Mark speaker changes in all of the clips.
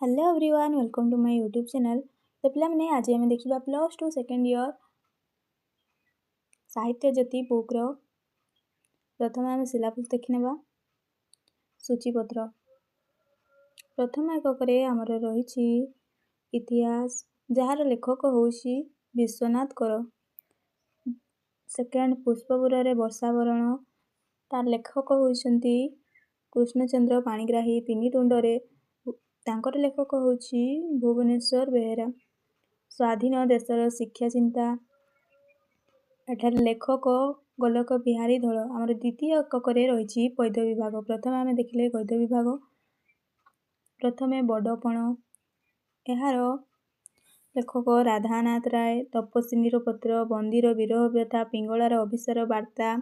Speaker 1: Hello everyone, welcome to my YouTube channel. तो पिलाने आज आम देखा +2 सेकेंड इयर साहित्य ज्योति बुक्र प्रथम आम सिलेबस देखने सूचीपत्र। प्रथम एकक आमर रही इतिहास जार लेखक हूँ विश्वनाथ कर। सेकेंड पुष्पपुर वर्षावरण तार लेखक होती कृष्णचंद्र पाणिग्राही। तीन तुंडरे तांकर लेखक होची भुवनेश्वर बेहेरा। स्वाधीन देशर शिक्षा चिंता एठार लेखक गोलक बिहारी धल। आमर द्वितीय एकक रही गद्य विभाग। प्रथम आम देखिले गद्य विभाग। प्रथमे बड़पण यार लेखक राधानाथ राय। तपस्विनीर पत्र, बंदीर विरह व्यथा, पिंगलार अभिसार वार्ता।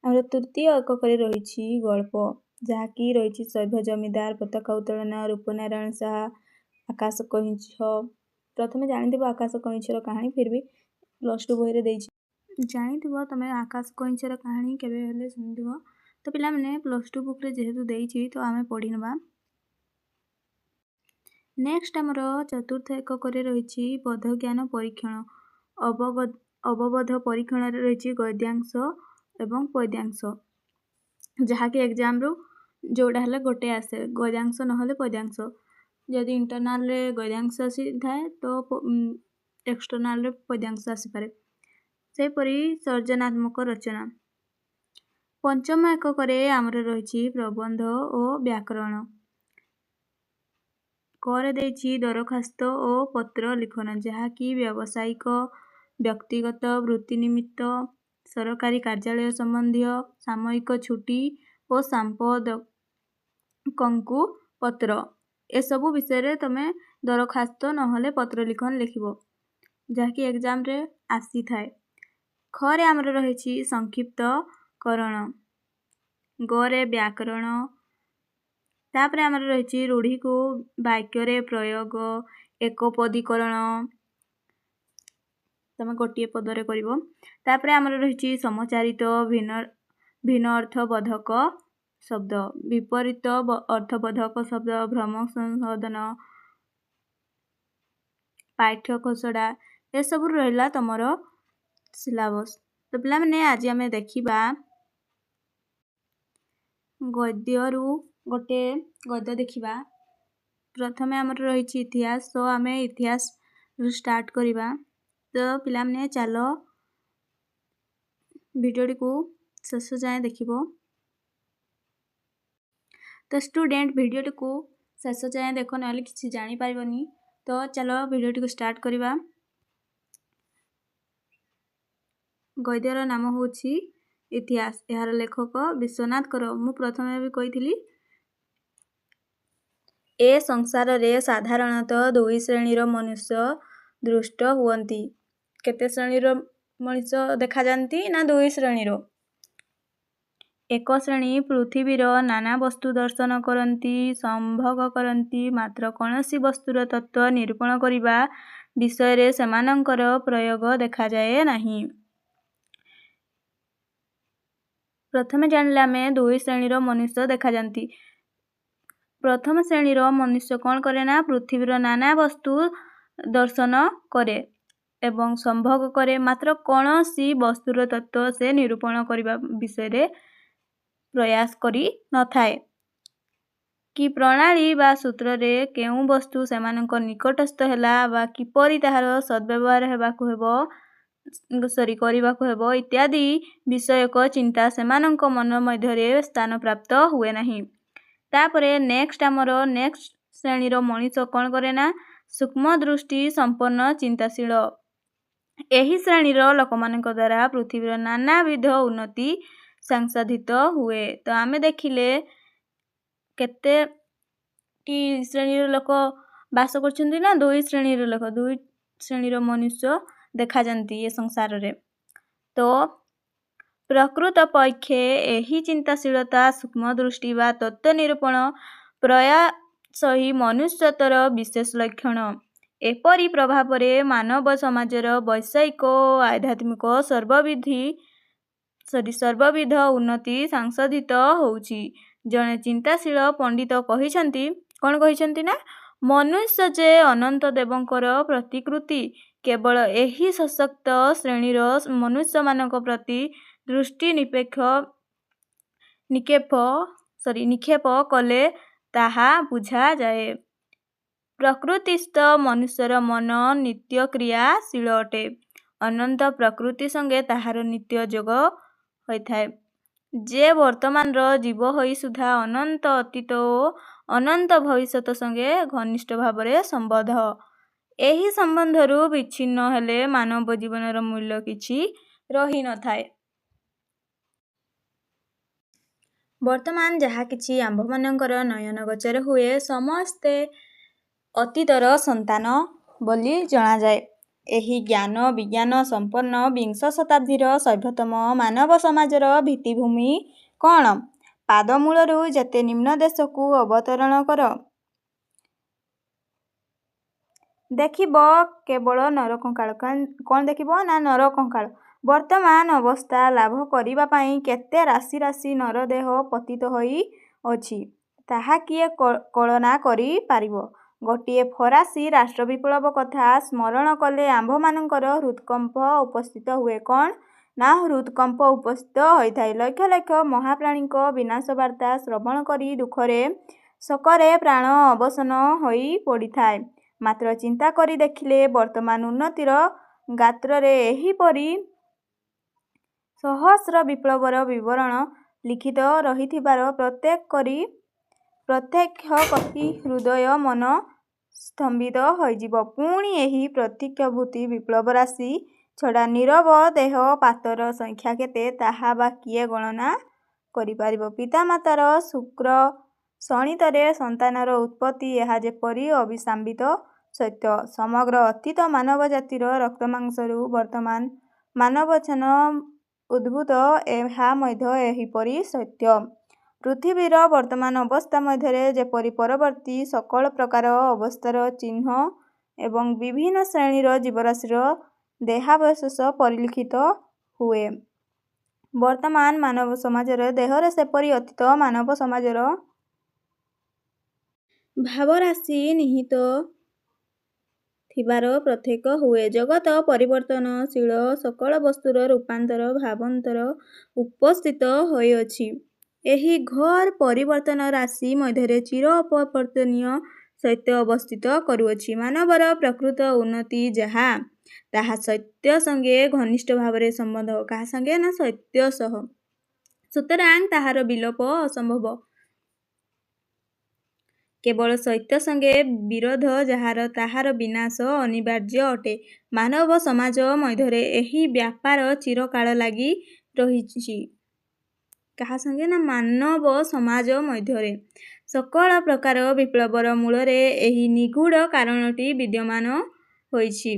Speaker 1: आमर तृतीय एकक रही गल्प जहाँकि रही सभ्य जमीदार, पताका उत्तोलन, रूपनारायण साहा, आकाश कइंछ। प्रथमे जानी आकाश कइंछर कहानी, फिर भी +2 बही दे जानी तुम आकाश कइंछर कहानी केबे हेले सुनी। तो पिला माने +2 बुक रे जेहेतु देइछि तो आमे पढ़ी नबा। नेक्स्ट आमर चतुर्थ एकक रही बोध ज्ञान परीक्षण। अवबोध परीक्षण रही गद्यांश एवं पद्यांश, जहाँकि एग्जाम रु जोड़ा हेले गोटे आसे, गद्यांश नहले पद्यांश। जदि इंटरनाल रे गद्यांश आसी थाए तो एक्सटर्नाल रे पद्यांश आसी पारे। सेपरी सर्जनात्मक रचना। पंचम एकक आमर रही प्रबंध और व्याकरण। कर देछि दरखास्त और पत्र लिखन, जहाँकि व्यावसायिक, व्यक्तिगत, वृत्ति निमित्त, सरकारी कार्यालय संबंधी, सामयिक छुट्टी और संपादकंकु पत्र। ए सबु विषय रे तमे दरखास्त नहले पत्र लिखन लिखिबो, जहाँकि एग्जाम रे आसी थाए। खरे आमर रही संक्षिप्त करण। गरे व्याकरण। तापरे आमर रही रूढ़ी को वाक्य प्रयोग, एकपदीकरण तमे गोटे पदरे करिवो। तापरे आमर रही समचारित, भिन्न अर्थबोधक शब्द, विपरीत अर्थबोधक शब्द, भ्रम संशोधन, पाठ्य खसड़ा। ए सब रहिला तमर सिलेबस। तो पिला माने आज आमे देखिबा गद्यरु गोटे गद्य देखिबा। प्रथमे आमर रही इतिहास, तो आमे इतिहास रु स्टार्ट करिबा। तो पिला माने चलो वीडियो को शेष जाए देखिबो। तो स्टूडेंट वीडियो को शेष जाए देखो, ना किसी जानी पारिबनी। तो चलो वीडियो को स्टार्ट करिबा। गद्यर नाम होछि इतिहास। यार लेखक विश्वनाथ कर। मु प्रथमे भी कहिथिली ए संसार रे साधारणतः 2 श्रेणीर मनुष्य दृष्ट हुअन्ति। केते श्रेणीर मनुष्य देखा जानती ना 2 श्रेणीर। एक श्रेणी पृथ्वीर नाना वस्तु दर्शन करती, संभोग करती, मात्र कौनसी वस्तुर तत्व निरूपण करिबा विषय रे सेमानंकर प्रयोग देखा जाए नहीं। प्रथमे जानिले आमे 2 श्रेणीर मनुष्य देखा जानती। प्रथम श्रेणीर मनुष्य कौन करे ना पृथ्वीर नाना वस्तु दर्शन करे एवं संभोग करे, मात्र कौनसी वस्तुर तत्व से निरूपण करिबा विषय रे प्रयास करी न थाए। कि प्रणाली बा सूत्र रे केउ वस्तु सेमानंक निकटस्थ हैला बा किपरि ताहार सद्व्यवहार हेबाकु हेबो करिबाकु हेबो इत्यादि विषयक चिंता सेमानंक मन मध्य रे स्थान प्राप्त हुए नहीं। तापरे नेक्स्ट आमर नेक्स्ट श्रेणीर मनुष्य कौन करे ना सूक्ष्म दृष्टि संपन्न चिंताशील। एही श्रेणीर लोकमानंक द्वारा पृथ्वीर नानाविध उन्नति संसाधित हुए। तो आमे देखिले केते टी श्रेणीर लोक बास करछन्ती ना 2 श्रेणीर लोक, 2 श्रेणीर मनुष्य देखा जानती ए संसार रे। तो प्रकृत पक्षे एही चिंताशीलता, सूक्ष्म दृष्टि बा तत्व निरूपण प्रयास ही मनुष्यतर विशेष लक्षण। एपरी प्रभाव रे मानव समाजर वैषयिक आध्यात्मिक सर्वविध उन्नति संसाधित होउछि। जने चिंताशील पंडित कहिसंती, कौन कहिसंती ना ମନୁଷ୍ୟ ଯେ ଅନନ୍ତ ଦେବଙ୍କର ପ୍ରତିକୃତି, କେବଳ ଏହି ସଶକ୍ତ ଶ୍ରେଣୀର ମନୁଷ୍ୟମାନଙ୍କ ପ୍ରତି ଦୃଷ୍ଟି ନିକ୍ଷେପ କଲେ ତାହା ବୁଝାଯାଏ। ପ୍ରକୃତିସ୍ଥ ମନୁଷ୍ୟର ମନ ନିତ୍ୟ କ୍ରିୟାଶୀଳ ଅଟେ। ଅନନ୍ତ ପ୍ରକୃତି ସଙ୍ଗେ ତାହାର ନିତ୍ୟ ଯୋଗ ହୋଇଥାଏ। ଯେ ବର୍ତ୍ତମାନର ଜୀବ ହୋଇ ସୁଦ୍ଧା ଅନନ୍ତ ଅତୀତ ଓ ଅନନ୍ତ ଭବିଷ୍ୟତ ସଙ୍ଗେ ଘନିଷ୍ଠ ଭାବରେ ସମ୍ବଦ୍ଧ। ଏହି ସମ୍ବନ୍ଧରୁ ବିଚ୍ଛିନ୍ନ ହେଲେ ମାନବ ଜୀବନର ମୂଲ୍ୟ କିଛି ରହିନଥାଏ। ବର୍ତ୍ତମାନ ଯାହା କିଛି ଆମ୍ଭମାନଙ୍କର ନୟନଗୋଚର ହୁଏ, ସମସ୍ତେ ଅତୀତର ସନ୍ତାନ ବୋଲି ଜଣାଯାଏ। ଏହି ଜ୍ଞାନ ବିଜ୍ଞାନ ସମ୍ପନ୍ନ ବିଂଶ ଶତାବ୍ଦୀର ସଭ୍ୟତମ ମାନବ ସମାଜର ଭିତ୍ତିଭୂମି କ'ଣ? ପାଦମୂଳରୁ ଯେତେ ନିମ୍ନ ଦେଶକୁ ଅବତରଣ କର, ଦେଖିବ କେବଳ ନରକଙ୍କାଳ। କ'ଣ ଦେଖିବ? ନା ନରକଙ୍କାଳ। ବର୍ତ୍ତମାନ ଅବସ୍ଥା ଲାଭ କରିବା ପାଇଁ କେତେ ରାଶି ରାଶି ନରଦେହ ପତିତ ହୋଇ ଅଛି, ତାହା କିଏ କଳନା କରି ପାରିବ? ଗୋଟିଏ ଫରାସୀ ରାଷ୍ଟ୍ରବିପ୍ଳବ କଥା ସ୍ମରଣ କଲେ ଆମ୍ଭମାନଙ୍କର ହୃତ୍କମ୍ପ ଉପସ୍ଥିତ ହୁଏ। କ'ଣ? ନା ହୃତ୍କମ୍ପ ଉପସ୍ଥିତ ହୋଇଥାଏ। ଲକ୍ଷ ଲକ୍ଷ ମହାପ୍ରାଣୀଙ୍କ ବିନାଶବାର୍ତ୍ତା ଶ୍ରବଣ କରି ଦୁଃଖରେ ଶୋକରେ ପ୍ରାଣ ଅବସନ୍ନ ହୋଇ ପଡ଼ିଥାଏ। ମାତ୍ର ଚିନ୍ତା କରି ଦେଖିଲେ ବର୍ତ୍ତମାନ ଉନ୍ନତିର ଗାତ୍ରରେ ଏହିପରି ସହସ୍ର ବିପ୍ଳବର ବିବରଣ ଲିଖିତ ରହିଥିବାର ପ୍ରତ୍ୟକ୍ଷ କରି ହୃଦୟ ମନ ସ୍ତମ୍ଭିତ ହୋଇଯିବ। ପୁଣି ଏହି ପ୍ରତ୍ୟକ୍ଷଭୂତ ବିପ୍ଳବରାଶି ଛଡ଼ା ନୀରବ ଦେହପାତର ସଂଖ୍ୟା କେତେ, ତାହା ବା କିଏ ଗଣନା କରିପାରିବ? ପିତାମାତାର ଶୁକ୍ର ଶୋଣିତରେ ସନ୍ତାନର ଉତ୍ପତ୍ତି, ଏହା ଯେପରି ଅବିଶ୍ରାମିତ ସତ୍ୟ, ସମଗ୍ର ଅତୀତ ମାନବ ଜାତିର ରକ୍ତମାଂସରୁ ବର୍ତ୍ତମାନ ମାନବୋତ୍ଥାନ ଉଦ୍ଭୂତ, ଏହା ମଧ୍ୟ ଏହିପରି ସତ୍ୟ। ପୃଥିବୀର ବର୍ତ୍ତମାନ ଅବସ୍ଥା ମଧ୍ୟରେ ଯେପରି ପରବର୍ତ୍ତୀ ସକଳ ପ୍ରକାର ଅବସ୍ଥାର ଚିହ୍ନ ଏବଂ ବିଭିନ୍ନ ଶ୍ରେଣୀର ଜୀବରାଶିର ଦେହାବଶେଷ ପରିଲକ୍ଷିତ ହୁଏ, ବର୍ତ୍ତମାନ ମାନବ ସମାଜର ଦେହରେ ସେପରି ଅତୀତ ମାନବ ସମାଜର ଭାବରାଶି ନିହିତ ଥିବାର ପ୍ରତ୍ୟକ୍ଷ ହୁଏ। ଜଗତ ପରିବର୍ତ୍ତନଶୀଳ, ସକଳ ବସ୍ତୁର ରୂପାନ୍ତର ଭାବାନ୍ତର ଉପସ୍ଥିତ ହୋଇଅଛି। ଏହି ଘୋର ପରିବର୍ତ୍ତନରାଶି ମଧ୍ୟରେ ଚିର ଅପରିବର୍ତ୍ତନୀୟ ସତ୍ୟ ଅବସ୍ଥିତ କରୁଅଛି। ମାନବର ପ୍ରକୃତ ଉନ୍ନତି ଯାହା, ତାହା ସତ୍ୟ ସଙ୍ଗେ ଘନିଷ୍ଠ ଭାବରେ ସମ୍ବଦ୍ଧ। କାହା ସଙ୍ଗେ? ନା ସତ୍ୟ ସହ। ସୁତରାଂ ତାହାର ବିଲୋପ ଅସମ୍ଭବ। କେବଳ ସତ୍ୟ ସଙ୍ଗେ ବିରୋଧ ଯାହାର, ତାହାର ବିନାଶ ଅନିବାର୍ଯ୍ୟ ଅଟେ। ମାନବ ସମାଜ ମଧ୍ୟରେ ଏହି ବ୍ୟାପାର ଚିରକାଳ ଲାଗି ରହିଛି। କାହା ସଙ୍ଗେ? ନା ମାନବ ସମାଜ ମଧ୍ୟରେ। ସକଳ ପ୍ରକାର ବିପ୍ଳବର ମୂଳରେ ଏହି ନିଗୂଢ଼ କାରଣଟି ବିଦ୍ୟମାନ ହୋଇଛି।